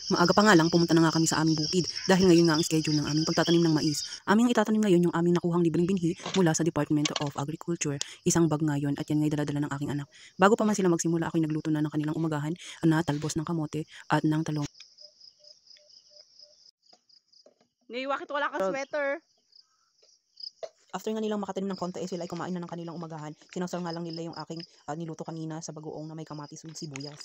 Maaga pa nga lang pumunta na nga kami sa aming bukid dahil ngayon nga ang schedule ng aming pagtatanim ng mais. Aming itatanim ngayon yung aming nakuhang libreng binhi mula sa Department of Agriculture. Isang bag ngayon at yan ngay dala-dala ng aking anak. Bago pa man sila magsimula, ako'y nagluto na ng kanilang umagahan na talbos ng kamote at ng talong. Ngayon, bakit wala kang sweater? After nga nilang makatanim ng konti, sila ay kumain na ng kanilang umagahan. Sinawsaw nga lang nila yung aking niluto kanina sa bagoong na may kamatis with sibuyas.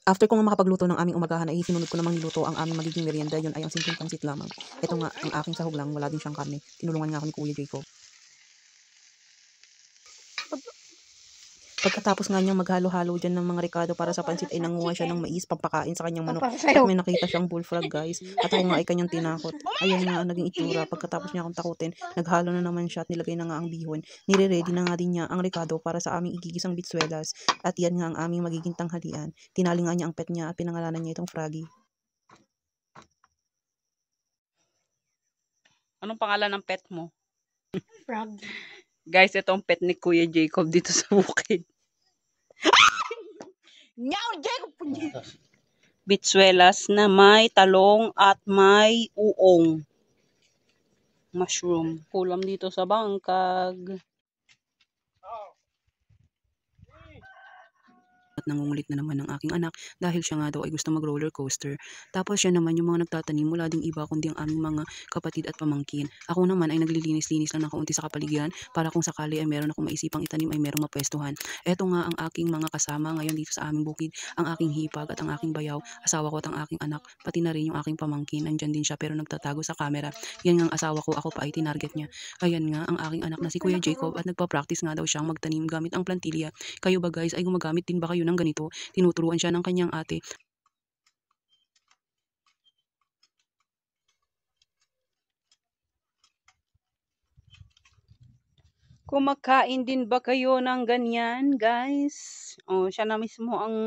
After ko nga makapagluto ng aming umagahan ay sinunod ko namang niluto ang aming magiging merienda. Yun ay ang simpleng pansit lamang. Ito nga ang aking sahog lang, wala din siyang karne. Tinulungan nga ako ni Kuya Jacob. Pagkatapos nga niyang maghalo-halo dyan ng mga ricado para sa pansit ay nanguha siya ng mais pampakain sa kanyang manok. At may nakita siyang bullfrog guys. At ako nga ay kanyang tinakot. Ayan nga ang naging itsura. Pagkatapos niya akong takutin, naghalo na naman siya at nilagay na nga ang bihon. Nire-ready na nga din niya ang ricado para sa aming igigisang bitsuelas. At yan nga ang aming magiging tanghalian. Tinali nga niya ang pet niya at pinangalanan niya itong Froggy. Anong pangalan ng pet mo? Frog. Guys, ito ang pet ni Kuya Jacob dito sa bukid. Nyaw, Jacob! Bitsuelas na may talong at may uong. Mushroom. Kulam dito sa bangkag. At nangungulit na naman ng aking anak dahil siya nga daw ay gusto mag-roller coaster. Tapos siya naman yung mga nagtatanim, wala ding iba kundi ang aming mga kapatid at pamangkin. Ako naman ay naglilinis-linis lang ng kaunti sa kapaligiran para kung sakali ay meron akong maisipang itanim ay merong mapwestuhan. Eto nga ang aking mga kasama ngayon dito sa aming bukid, ang aking hipag at ang aking bayaw, asawa ko at ang aking anak, pati na rin yung aking pamangkin. Nandyan din siya pero nagtatago sa camera. Yan nga ang asawa ko, ako pa ay tinarget niya. Ayan nga ang aking anak na si Kuya Jacob at nagpa-practice nga daw siyang magtanim gamit ang plantilya. Kayo ba guys ay gumagamit din ba kayo ng ganito? Tinuturuan siya ng kanyang ate. Kumakain din ba kayo ng ganyan, guys? Oh, siya na mismo ang